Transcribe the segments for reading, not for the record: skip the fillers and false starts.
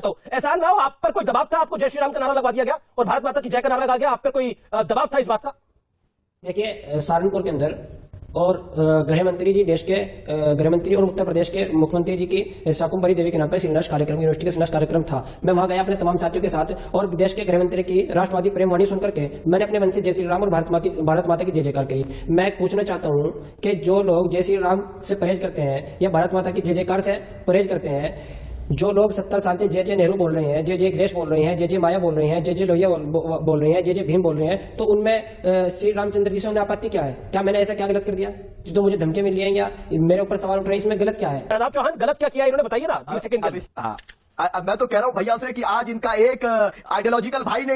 चाहता हूं, एहसान ना हो आप पर कोई दबाव था, आपको जय श्री राम का नारा लगवा दिया गया और भारत माता की जय का नारा लगा गया, आप पर कोई दबाव था इस बात का? देखिए, सहारनपुर के अंदर और गृह मंत्री जी, देश के गृह मंत्री और उत्तर प्रदेश के मुख्यमंत्री जी की शाकुंभरी देवी के नाम पर शिलान्यास कार्यक्रम, यूनिवर्सिटी का शिलान्यास कार्यक्रम था। मैं वहां गया अपने तमाम साथियों के साथ और देश के गृह मंत्री की राष्ट्रवादी प्रेम वाणी सुनकर के मैंने अपने मन से जय श्री राम और भारत माता की जय जयकार करी। मैं पूछना चाहता हूं कि जो लोग जय श्री राम से परहेज करते हैं या भारत माता की जय जयकार से परहेज करते हैं, जो लोग 70 साल से जय जय नेहरू बोल रहे हैं, जय जय अखिलेश बोल रहे हैं, जय जय माया बोल रहे हैं, जय जय लोहिया बोल रहे हैं, जय जय भीम बोल रहे हैं, तो उनमें श्री रामचंद्र जी से उन्हें आपत्ति क्या है? क्या मैंने ऐसा क्या गलत कर दिया जो मुझे धमकी मिली है या मेरे ऊपर सवाल उठ रहे हैं? इसमें गलत क्या है? शादाब चौहान गलत क्या किया इन्होंने बताइए ना 20 सेकंड के। मैं तो कह रहा हूं भैया से कि आज इनका एक आइडियोलॉजिकल भाई ने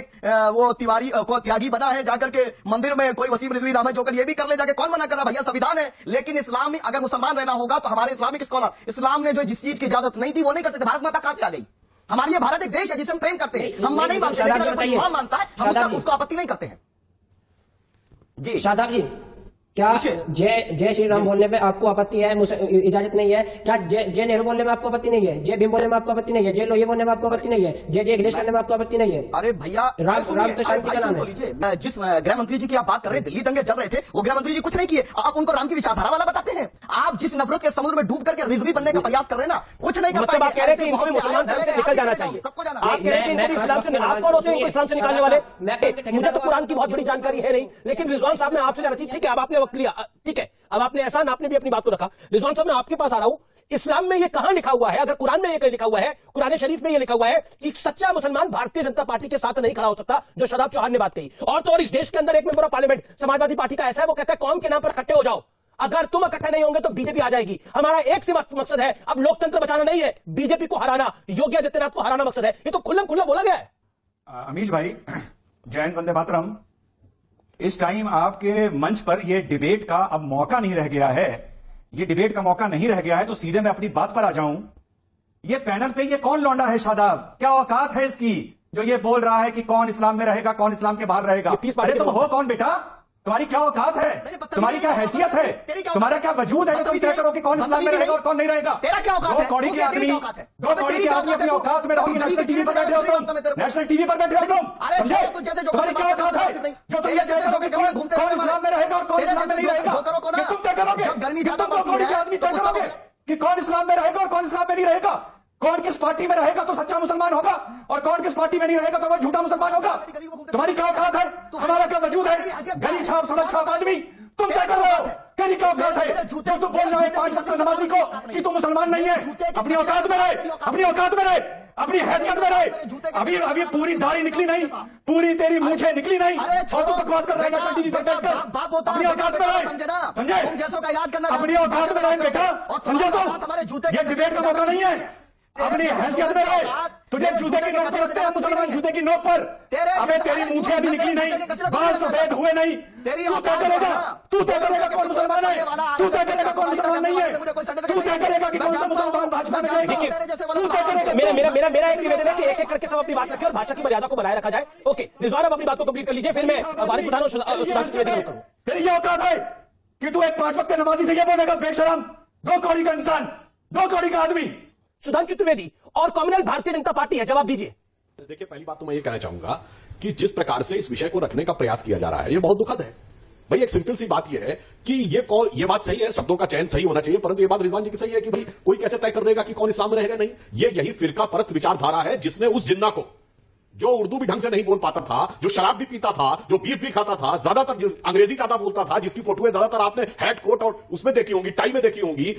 वो तिवारी को त्यागी बना है, जाकर के मंदिर में कोई वसीम रिजवी नाम है जोकर ये भी कर ले जाके, कौन मना कर रहा भैया? संविधान है। लेकिन इस्लाम में अगर मुसलमान रहना होगा तो हमारे इस्लामिक स्कॉलर इस्लाम ने जो जिस चीज की इजाजत नहीं दी वो नहीं करते थे। भारत माता कहां से आ गई? हमारे ये भारत एक देश है जिसे हम प्रेम करते हैं, हम नहीं मानते, लेकिन अगर कोई वहां मानता है हम उसको आपत्ति नहीं करते हैं। जी शादाब जी, क्या जय श्री राम बोलने में आपको आपत्ति है, इजाजत नहीं है? क्या जय नेहरू बोलने में आपको आपत्ति नहीं है? जय भीम बोलने में आपको आपत्ति नहीं है? जय लोहिया बोलने में आपको आपत्ति नहीं है? जय जय अखिलेश करने में आपको आपत्ति नहीं है? अरे भैया, राम तो शांति का नाम है। जिस गृह मंत्री जी की आप बात कर रहे हैं, दिल्ली दंगे चल रहे थे, वो गृह मंत्री जी कुछ नहीं किए, आप उनको राम की विचारधारा वाला बताते हैं। आप जिस नफरत के समुद्र में डूब करके रिजवी बनने का प्रयास कर रहे हैं ना, कुछ नहीं कर पाएंगे। आप कह रहे हैं कि इनको मुसलमान धर्म से निकल जाना चाहिए, सबको जाना। आप कह रहे हैं कि इनको इस्लाम से, आप कौन होते हैं इनको इस्लाम से निकालने वाले? मुझे तो कुरान की बहुत बड़ी जानकारी है नहीं, लेकिन रिजवान साहब ने आपसे जाना चाहिए। ठीक है, अब आपने वक्त लिया, ठीक है, अब आपने एहसान, आपने भी अपनी बात को रखा। रिजवान साहब मैं आपके पास आ रहा हूं, इस्लाम में ये कहां लिखा हुआ है? अगर कुरान में ये लिखा हुआ है, कुरान शरीफ में ये लिखा हुआ है कि सच्चा मुसलमान भारतीय जनता पार्टी के साथ नहीं खड़ा हो सकता, जो शादाब चौहान ने बात कही। और तो और इस देश के अंदर एक member of parliament Samajwadi party का ऐसा है, वो कहता है कौम के नाम पर इकट्ठे हो जाओ, अगर तुम इकट्ठे नहीं होंगे तो बीजेपी आ जाएगी। हमारा एक से मकसद है, अब लोकतंत्र बचाना नहीं है, बीजेपी को हराना, योगी आदित्यनाथ को हराना मकसद है। ये तो खुल्लम खुल्ला बोला गया है। अमीश भाई, जय हिंद, वंदे मातरम। इस टाइम आपके मंच पर यह डिबेट का अब मौका नहीं रह गया है, ये डिबेट का मौका नहीं रह गया है, तो सीधे मैं अपनी बात पर आ जाऊं। ये पैनल पे ये कौन लौंडा है शादाब? क्या औकात है इसकी जो ये बोल रहा है कि कौन इस्लाम में रहेगा, कौन इस्लाम के बाहर रहेगा? अरे तुम हो कौन बेटा? तुम्हारी क्या औकात है? तुम्हारी क्या हैसियत है? तुम्हारा क्या वजूद है जो तुम तय करो कि कौन इस्लाम में रहेगा और कौन नहीं रहेगा? तेरा क्या औकात है? दो कौड़ी के आदमी अपनी औकात में रहोगे, नेशनल टीवी पर बैठे हो तुम, नेशनल टीवी पर बैठे हो तुम, समझे? तुम्हारी क्या औकात है जो तुम ये तय करोगे कौन इस्लाम में रहेगा और कौन इस्लाम में नहीं रहेगा? तुम तय करोगे, तुम दो कौड़ी के आदमी तय करोगे कि कौन इस्लाम में रहेगा और कौन इस्लाम में नहीं रहेगा? कौन किस पार्टी में रहेगा तो सच्चा मुसलमान होगा और कौन किस पार्टी में नहीं रहेगा तो वो झूठा मुसलमान होगा? तुम्हारी क्या औकात है? हमारा क्या वजूद है? गली छाप, सड़क छाप आदमी तुम क्या कर रहे हो? तेरी क्या औकात है जो तुम बोल रहे हो 5 वक्त नमाजी को कि तुम मुसलमान नहीं है? अपनी औकात में रहे, अपनी औकात में रहे, अपनी हैसियत में रहे। अभी पूरी दाढ़ी निकली नहीं, पूरी तेरी मूंछें निकली नहीं और तू बकवास कर रहा है टीवी पर बैठकर। अपनी औकात में रहे, समझे? अपनी औकात में रहे बेटा, समझे? तो ये डिबेट का मौका नहीं है। अपनी हैसियत में रहे, तुझे जूते की नोक पर रखते हैं मुसलमान, जूते की नोक पर। अबे तेरी मूंछें अभी निकली नहीं, बाल सफेद हुए नहीं, तू तय करेगा, तू तय करेगा कौन मुसलमान है, तू तय करेगा कौन मुसलमान नहीं है, तू तय करेगा कि कौन सा मुसलमान भाजपा में जाएगा, तू तय करेगा। मेरा एक निवेदन है कि एक एक करके सब अपनी बात रखें और भाषा की मर्यादा को बनाए रखा जाए। ओके रिजवान, अब अपनी बात को कंप्लीट कर लीजिए, फिर मैं वारिस प्रधान और सुधांशु त्रिवेदी को करूं। तेरी ये औकात है कि तू एक 5 वक्त नमाजी से ये बोलेगा बेशरम, 2 कौड़ी का इंसान, 2 कौड़ी का आदमी? सुधांशु त्रिवेदी और कॉम्युनल भारतीय जनता पार्टी है, जवाब दीजिए। देखिए, पहली बात तो मैं ये कहना चाहूंगा कि जिस प्रकार से इस विषय को रखने का प्रयास किया जा रहा है, ये बहुत दुखद है। भाई एक सिंपल सी बात ये है कि ये बात सही है, शब्दों का चयन सही होना चाहिए, परंतु ये बात रिजवान जी की सही है कि भाई कोई कैसे तय कर देगा कि कौन इस्लाम में रहेगा नहीं। ये यही फिरका परस्त विचारधारा है जिसने उस जिन्ना को, जो उर्दू भी ढंग से नहीं बोल पाता था, जो शराब भी पीता था, जो बीफ भी खाता था, ज्यादातर अंग्रेजी ज्यादा बोलता था, जिसकी फोटोएं ज्यादातर आपने हेड कोट और उसमें देखी होंगी, टाई में देखी होंगी,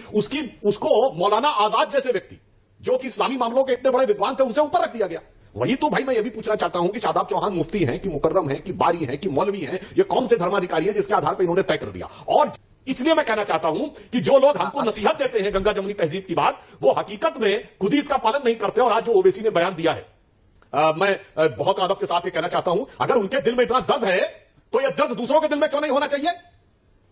उसको मौलाना आजाद जैसे व्यक्ति जो कि इस्लामी मामलों के इतने बड़े विद्वान थे, उनसे ऊपर रख दिया गया। वही तो भाई मैं ये भी पूछना चाहता हूं कि शादाब चौहान मुफ्ती हैं कि मुकर्रम हैं कि बारी हैं कि मौलवी हैं, ये कौन से धर्माधिकारी हैं जिसके आधार पर इन्होंने तय कर दिया? और इसलिए मैं कहना चाहता हूं कि जो लोग हमको नसीहत देते हैं गंगा जमुनी तहजीब की बात, वो हकीकत में खुद ही इसका पालन नहीं करते। और आज जो ओवैसी ने बयान दिया है, मैं बहुत अदब के साथ ये कहना चाहता हूं, अगर उनके दिल में इतना दर्द है तो यह दर्द दूसरों के दिल में क्यों नहीं होना चाहिए?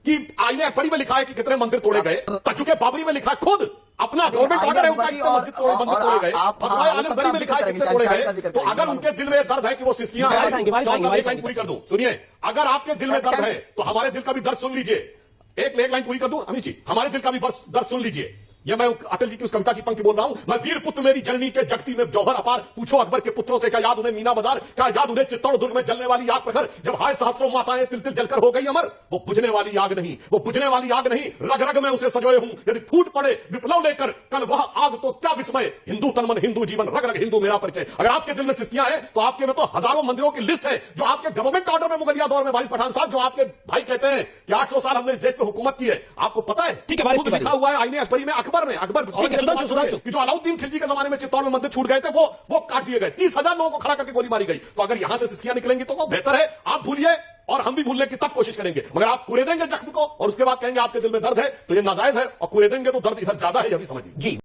कि आईने अकबरी में लिखा है कि कितने मंदिर तोड़े गए, तजुके बाबरी में लिखा है, खुद अपना गवर्नमेंट ऑर्डर है उनका, कितने मस्जिद तोड़े गए, फतवाए आलमगीर में लिखा है कितने तोड़े गए। तो अगर उनके दिल में दर्द है कि वो सिस्कियां हैं, पूरी कर दूं, सुनिए, अगर आपके दिल में दर्द है तो हमारे दिल का भी दर्द सुन लीजिए। एक लाइन पूरी कर दूं अमित जी, हमारे दिल का भी दर्द सुन लीजिए। ये मैं अटल जी की उस कविता की पंक्ति बोल रहा हूं। मैं वीर पुत्र मेरी जननी के जगती में जौहर अपार, पूछो अकबर के पुत्रों से क्या याद उन्हें मीना बाजार, क्या याद उन्हें चित्तौड़ दुर्ग में जलने वाली आग प्रखर, जब हाय सहस्रों माताएं तिल तिल जलकर हो गई अमर। वो बुझने वाली आग नहीं, वो बुझने वाली आग नहीं, रग रग में उसे सजोए हूं, यदि फूट पड़े विप्लव लेकर कल वह आग तो क्या विस्मय। हिंदू तन मन हिंदू जीवन, रग रग हिंदू मेरा परिचय। अगर आपके दिल में सिस्कियां हैं तो आपके में तो हजारों मंदिरों की लिस्ट है जो आपके गवर्नमेंट ऑर्डर में मुगलिया दौर में वारिस पठान साहब, जो आपके भाई कहते हैं कि 800 साल हमने इस देश पे हुकूमत की है, आपको पता है? ठीक है, खुद लिखा हुआ है आईने अकबरी में, अकबर ने, अकबर सुधांशु। कि जो अलाउद्दीन खिलजी के जमाने में चित्तौड़ में मंदिर छूट गए थे वो काट दिए गए, 30,000 लोगों को खड़ा करके गोली मारी गई। तो अगर यहां से सिस्कियां निकलेंगी तो वो बेहतर है आप भूलिए और हम भी भूलने की तब कोशिश करेंगे, मगर आप कुरेदेंगे जख्म को और उसके बाद कहेंगे आपके दिल में दर्द है, तो ये नाजायज है, और कुरेदेंगे तो दर्द इधर ज्यादा है, यह भी समझिए। जी।